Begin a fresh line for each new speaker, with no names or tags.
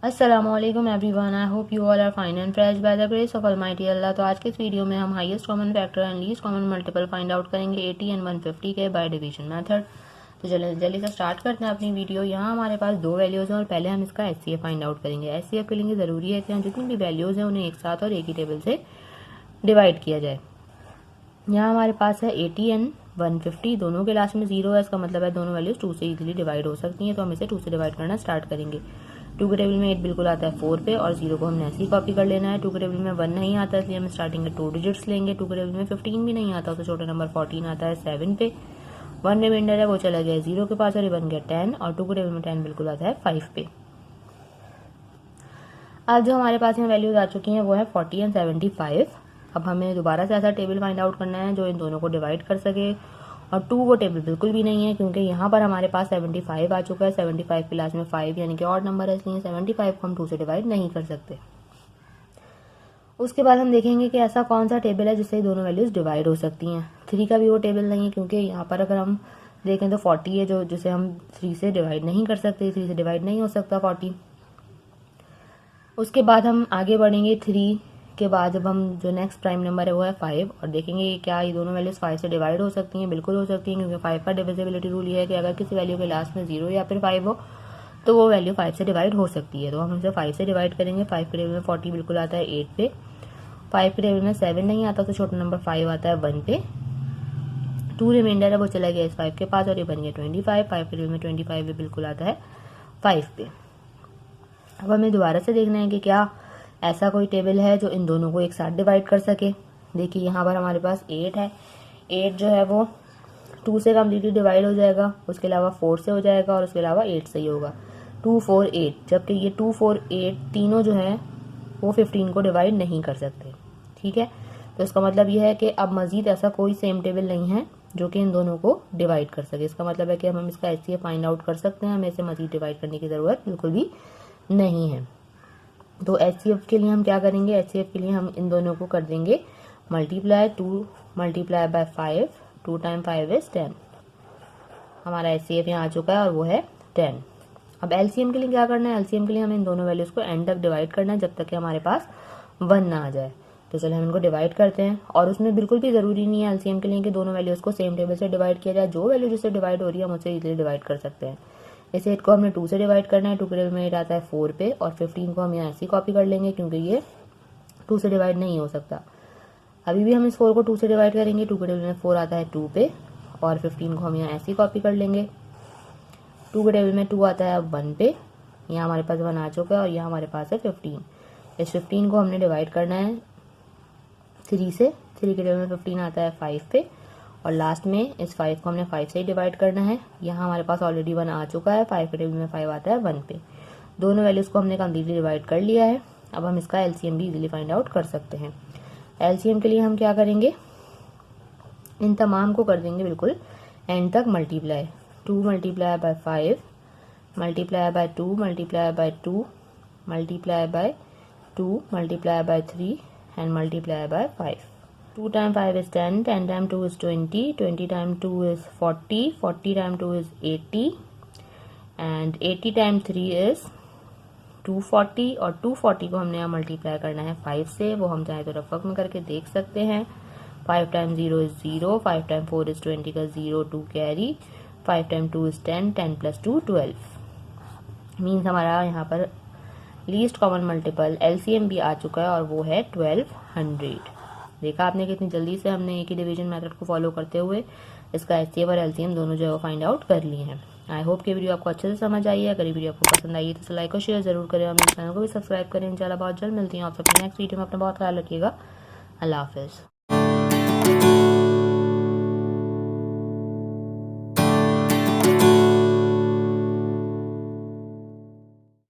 अस्सलामुअलैकुम everyone, I hope you all are fine and fresh by the grace of almighty Allah. तो आज के इस वीडियो में हम highest common factor and least common multiple find out करेंगे 80 and 150 के बाय डिवीजन मेथड। तो चलिए जल्दी से स्टार्ट करते हैं अपनी वीडियो। यहाँ हमारे पास दो वैल्यूज़ हैं और पहले हम इसका एचसीएफ फाइंड आउट करेंगे। एचसीएफ के लिए ज़रूरी है कि हम जितनी भी वैल्यूज़ हैं उन्हें एक साथ और एक ही टेबल से डिवाइड किया जाए। यहाँ हमारे पास है 80 एंड 150, दोनों के लास्ट में 0 है, इसका मतलब है दोनों वैल्यूज 2 से इजीली डिवाइड हो सकती हैं। तो हम इसे 2 से डिवाइड करना स्टार्ट करेंगे। 2 के टेबल में 8 बिल्कुल आता है 4 पे और 0 को हमने ऐसे ही कॉपी कर लेना है। 2 के टेबल में 1 नहीं आता इसलिए हम स्टार्टिंग के 2 डिजिट्स लेंगे। 2 के टेबल में 15 भी नहीं आता तो छोटा नंबर 14 आता है 7 पे। 1 रिमाइंडर है वो चला गया 0 के पास और ये बन गया 10 और 2 के टेबल में 10 बिल्कुल आता है 5 पे। अब जो हमारे पास यहाँ वैल्यूज आ चुकी हैं वो है 40 एंड 75। अब हमें दोबारा से ऐसा टेबल फाइंड आउट करना है जो इन दोनों को डिवाइड कर सके और 2 वो टेबल बिल्कुल भी नहीं है क्योंकि यहाँ पर हमारे पास 75 आ चुका है। 75 के लास्ट में 5 यानी कि ऑड नंबर है इसलिए 75 को हम 2 से डिवाइड नहीं कर सकते। उसके बाद हम देखेंगे कि ऐसा कौन सा टेबल है जिससे दोनों वैल्यूज डिवाइड हो सकती हैं। 3 का भी वो टेबल नहीं है क्योंकि यहाँ पर अगर हम देखें तो 40 है जो जिसे हम 3 से डिवाइड नहीं कर सकते। 3 से डिवाइड नहीं हो सकता 40। उसके बाद हम आगे बढ़ेंगे। 3 के बाद जब हम जो नेक्स्ट प्राइम नंबर है वो है 5 और देखेंगे क्या ये दोनों वैल्यूज 5 से डिवाइड हो सकती हैं। बिल्कुल हो सकती हैं क्योंकि 5 का डिविजिबिलिटी रूल ये है कि अगर किसी वैल्यू के लास्ट में 0 या फिर 5 हो तो वो वैल्यू 5 से डिवाइड हो सकती है। तो हम इसे 5 से डिवाइड करेंगे। 5 के टेबल में 40 बिल्कुल आता है 8 पे। 5 के टेबल में 7 नहीं आता तो छोटा नंबर 5 आता है 1 पे। 2 रिमाइंडर है वो चला गया इस 5 के पास और ये बन गया 25। 5 के टेबल में 25 भी बिल्कुल आता है 5 पे। अब हमें दोबारा से देखना है कि क्या ऐसा कोई टेबल है जो इन दोनों को एक साथ डिवाइड कर सके। देखिए यहाँ पर हमारे पास 8 है। 8 जो है वो 2 से कम्प्लीटली डिवाइड हो जाएगा, उसके अलावा 4 से हो जाएगा और उसके अलावा 8 से ही होगा। 2 4 8, जबकि ये 2 4 8 तीनों जो है वो 15 को डिवाइड नहीं कर सकते। ठीक है, तो इसका मतलब यह है कि अब मजीद ऐसा कोई सेम टेबल नहीं है जो कि इन दोनों को डिवाइड कर सके। इसका मतलब है कि हम इसका एचसीएफ फाइंड आउट कर सकते हैं, हमें इसे मजीद डिवाइड करने की ज़रूरत बिल्कुल भी नहीं है। तो एचसीएफ के लिए हम क्या करेंगे, एचसीएफ के लिए हम इन दोनों को कर देंगे multiply. 2 multiply by 5, 2 time 5 is 10। हमारा एचसीएफ यहाँ आ चुका है और वो है 10। अब एलसीएम के लिए क्या करना है, एलसीएम के लिए हमें इन दोनों वैल्यूज को एंड तक डिवाइड करना है जब तक कि हमारे पास 1 ना आ जाए। तो चलिए हम इनको डिवाइड करते हैं और उसमें बिल्कुल भी जरूरी नहीं है एलसीएम के लिए कि दोनों वैल्यूज को सेम टेबल से डिवाइड किया जाए। जो वैल्यू जिससे डिवाइड हो रही है हम उससे इजीली डिवाइड कर सकते हैं। इस 8 को हमने 2 से डिवाइड करना है। 2 के टेबल में 8 आता है 4 पे और 15 को हम यहाँ ऐसे कॉपी कर लेंगे क्योंकि ये 2 से डिवाइड नहीं हो सकता। अभी भी हम इस 4 को 2 से डिवाइड करेंगे। 2 के टेबल में 4 आता है 2 पे और 15 को हम यहाँ ऐसे कॉपी कर लेंगे। 2 के टेबल में 2 आता है 1 पे, यहाँ हमारे पास 1 आ चुका है और यहाँ हमारे पास है 15। इस 15 को हमने डिवाइड करना है 3 से। 3 के टेबल में 15 आता है 5 पे और लास्ट में इस 5 को हमने 5 से ही डिवाइड करना है। यहाँ हमारे पास ऑलरेडी 1 आ चुका है। 5 के टेबल में 5 आता है 1 पे। दोनों वैल्यूज को हमने कम्प्लीटली डिवाइड कर लिया है। अब हम इसका एलसीएम भी इजीली फाइंड आउट कर सकते हैं। एलसीएम के लिए हम क्या करेंगे, इन तमाम को कर देंगे बिल्कुल एंड तक multiply. 2 multiply by 5 multiply by 2 multiply by 2 multiply by 2 multiply by 3 and multiply by 5। 2 times 5 is 10, 10 times 2 is 20, 20 times 2 is 40, 40 times 2 is 80 and 80 times 3 is 240 और 240 को हमने यहाँ मल्टीप्लाई करना है 5 से। वो हम चाहे तो रफक में करके देख सकते हैं। 5 times 0 is 0, 5 times 4 is 20 का 0 2 carry, 5 times 2 is 10, 10 plus 2 12। Means हमारा यहाँ पर लीस्ट कॉमन मल्टीपल एलसीएम भी आ चुका है और वो है 1200। देखा आपने कितनी जल्दी से हमने एक ही डिवीजन मेथड को फॉलो करते हुए इसका एचसीएफ और एलसीएम दोनों जो है वो फाइंड आउट कर लिए हैं। आई होप कि वीडियो आपको अच्छे से समझ आई है। अगर ये वीडियो आपको पसंद आई है तो लाइक और शेयर जरूर करें और मेरे चैनल को भी सब्सक्राइब करें। इंशाल्लाह बहुत जल्द मिलती हूँ आप सबकी नेक्स्ट वीडियो में। अपना बहुत ख्याल रखिएगा। अल्लाह हाफिज़।